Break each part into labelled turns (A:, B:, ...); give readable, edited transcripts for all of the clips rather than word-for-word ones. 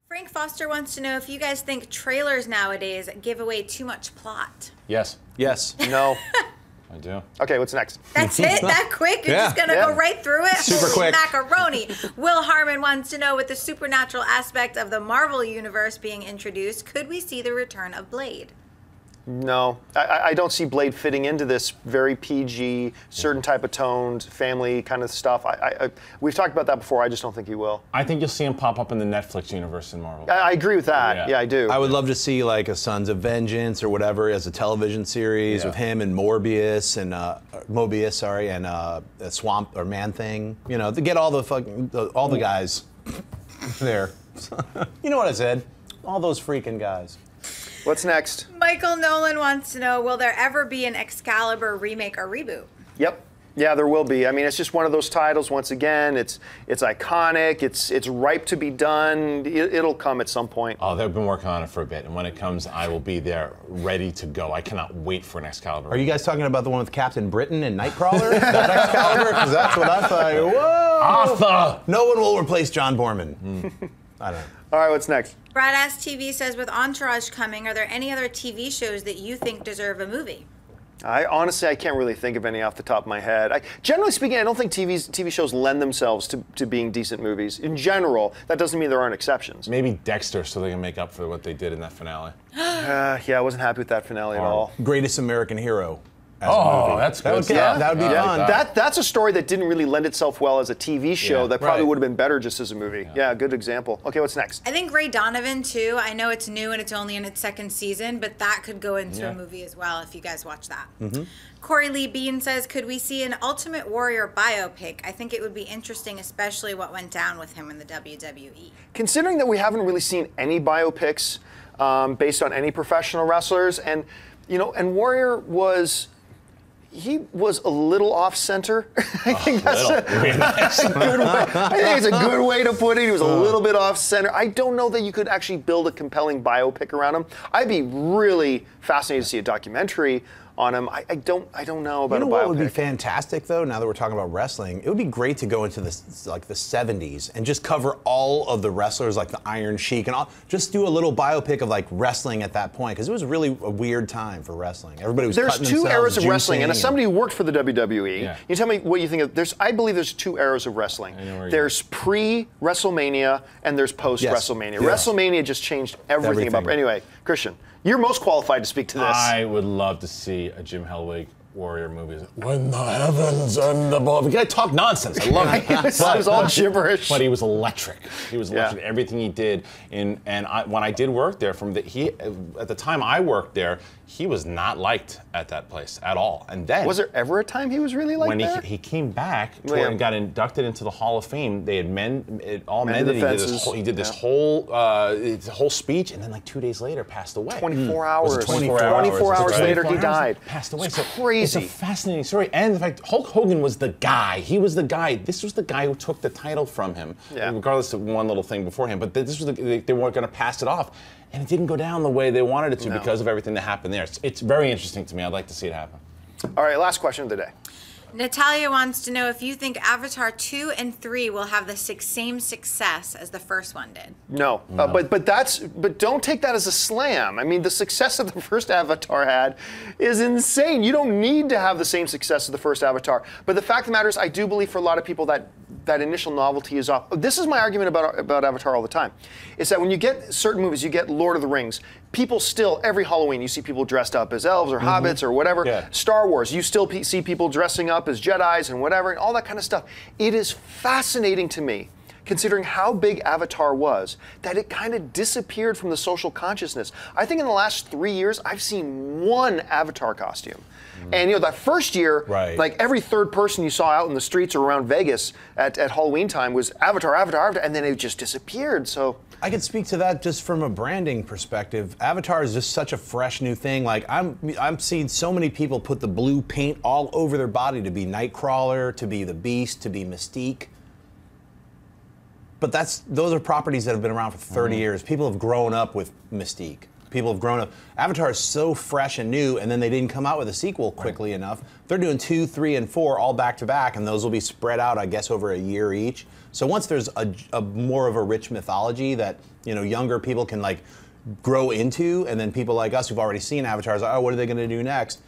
A: Frank Foster wants to know if you guys think trailers nowadays give away too much plot.
B: Yes.
C: Yes.
D: No.
B: I do.
D: Okay, what's next?
A: That's it? That quick? You're just going to go right through it?
C: Super
A: Holy
C: quick.
A: macaroni. Will Harmon wants to know, with the supernatural aspect of the Marvel Universe being introduced, could we see the return of Blade?
D: No, I don't see Blade fitting into this very PG, certain type of toned, family kind of stuff. We've talked about that before. I just don't think he will.
B: I think you'll see him pop up in the Netflix universe in Marvel.
D: I agree with that. Yeah, I do.
C: I would love to see like a Sons of Vengeance or whatever as a television series with him and Mobius and a Swamp or Man Thing. You know, to get all the guys there. You know what I said? All those freaking guys.
D: What's next?
A: Michael Nolan wants to know, will there ever be an Excalibur remake or reboot?
D: Yep. Yeah, there will be. I mean, it's just one of those titles. Once again, it's iconic. It's ripe to be done. It'll come at some point.
B: Oh, they've been working on it for a bit, and when it comes, I will be there, ready to go. I cannot wait for an Excalibur.
C: Are you guys talking about the one with Captain Britain and Nightcrawler? That Excalibur? Because that's what I thought. Whoa!
B: Arthur!
C: No one will replace John Borman. I don't know.
D: All right, what's next?
A: Brad Ass TV says, with Entourage coming, are there any other TV shows that you think deserve a movie?
D: Honestly, I can't really think of any off the top of my head. Generally speaking, I don't think TV shows lend themselves to being decent movies. In general, that doesn't mean there aren't exceptions.
B: Maybe Dexter, so they can make up for what they did in that finale.
D: Yeah, I wasn't happy with that finale at all.
C: Greatest American Hero.
B: Oh, that's good.
C: That would be fun.
D: That's a story that didn't really lend itself well as a TV show. That probably would have been better just as a movie. Yeah, good example. Okay, what's next?
A: I think Ray Donovan, too. I know it's new and it's only in its second season, but that could go into a movie as well if you guys watch that. Corey Lee Bean says, could we see an Ultimate Warrior biopic? I think it would be interesting, especially what went down with him in the WWE.
D: Considering that we haven't really seen any biopics based on any professional wrestlers, and Warrior was... He was a little off-center. I think that's a good way. I think it's a good way to put it. He was a little bit off-center. I don't know that you could actually build a compelling biopic around him. I'd be really fascinated to see a documentary on him. I don't know about a biopic.
C: What would be fantastic though, now that we're talking about wrestling, it would be great to go into this like the 70s and just cover all of the wrestlers like the Iron Sheik and all, just do a little biopic of like wrestling at that point, because it was really a weird time for wrestling. Everybody was
D: There's
C: cutting
D: two
C: themselves,
D: eras of wrestling, and as
C: juicing,
D: somebody who worked for the WWE, you tell me what you think of. I believe there's two eras of wrestling. There's pre-WrestleMania and there's post-WrestleMania. WrestleMania just changed everything about. Anyway, Christian, you're most qualified to speak to this.
B: I would love to see a Jim Hellwig Warrior movie. When the heavens and the above. The guy talked nonsense. I love it.
D: It was all gibberish.
B: But he was electric. He was electric. Everything he did. When I did work there, at the time I worked there, he was not liked at that place at all. And then
D: was there ever a time he was really liked there?
B: When he came back and got inducted into the Hall of Fame, they had mended. He did this whole speech, and then like 2 days later passed away.
D: 24 hours.
B: 24
D: hours later, he died.
B: Passed away.
D: It's crazy.
B: It's a fascinating story. And in fact, Hulk Hogan was the guy. He was the guy. This was the guy who took the title from him, regardless of one little thing beforehand. But this was they weren't going to pass it off. And it didn't go down the way they wanted it to because of everything that happened there. It's very interesting to me. I'd like to see it happen.
D: All right, last question of the day.
A: Natalia wants to know if you think Avatar 2 and 3 will have the same success as the first one did.
D: No. But don't take that as a slam. I mean, the success that the first Avatar had is insane. You don't need to have the same success as the first Avatar. But the fact of the matter is, I do believe for a lot of people that initial novelty is off. This is my argument about Avatar all the time. Is that when you get certain movies, you get Lord of the Rings, people still, every Halloween, you see people dressed up as elves or hobbits or whatever.
C: Yeah.
D: Star Wars, you still see people dressing up as Jedis and whatever, and all that kind of stuff. It is fascinating to me, considering how big Avatar was, that it kind of disappeared from the social consciousness. I think in the last 3 years, I've seen one Avatar costume. And that first year, like every third person you saw out in the streets or around Vegas at Halloween time was Avatar, and then it just disappeared. So
C: I could speak to that just from a branding perspective. Avatar is just such a fresh new thing. Like I'm seeing so many people put the blue paint all over their body to be Nightcrawler, to be the Beast, to be Mystique. But those are properties that have been around for 30 years. People have grown up with Mystique. People have grown up. Avatar is so fresh and new, and then they didn't come out with a sequel quickly enough. They're doing 2, 3, and 4 all back to back, and those will be spread out, I guess, over a year each. So once there's a more of a rich mythology that younger people can like grow into, and then people like us who've already seen Avatar is like, oh, what are they going to do next?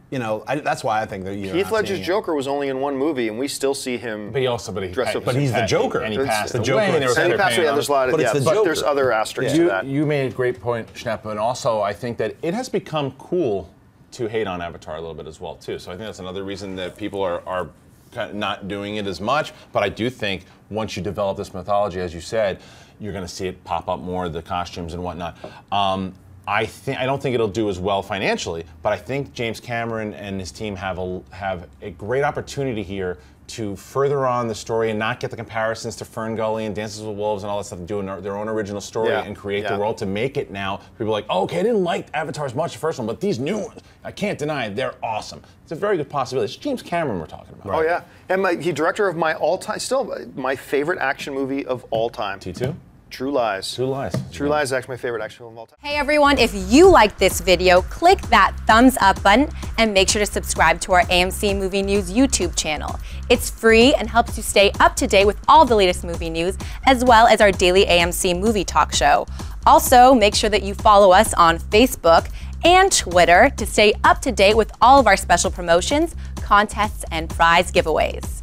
C: That's why I think that
D: Heath Ledger's Joker was only in one movie, and we still see him.
B: But he's
C: the Joker,
B: and he passed
C: the Joker.
B: away.
D: There's a lot of, but there's other asterisks to that.
B: You made a great point, Schnepp, and also I think that it has become cool to hate on Avatar a little bit as well too. So I think that's another reason that people are kind of not doing it as much. But I do think once you develop this mythology, as you said, you're going to see it pop up more, the costumes and whatnot. I don't think it'll do as well financially, but I think James Cameron and his team have a great opportunity here to further on the story and not get the comparisons to Fern Gully and Dances with Wolves and all that stuff, doing their own original story and create the world to make it now. People are like, oh, okay, I didn't like Avatar as much the first one, but these new ones, I can't deny it, they're awesome. It's a very good possibility. It's James Cameron we're talking about.
D: Oh yeah, and he's director of my favorite action movie of all time.
B: T2?
D: True Lies.
B: True Lies.
D: True Lies is actually my favorite action film of all time.
E: Hey everyone, if you liked this video, click that thumbs up button and make sure to subscribe to our AMC Movie News YouTube channel. It's free and helps you stay up to date with all the latest movie news, as well as our daily AMC movie talk show. Also, make sure that you follow us on Facebook and Twitter to stay up to date with all of our special promotions, contests, and prize giveaways.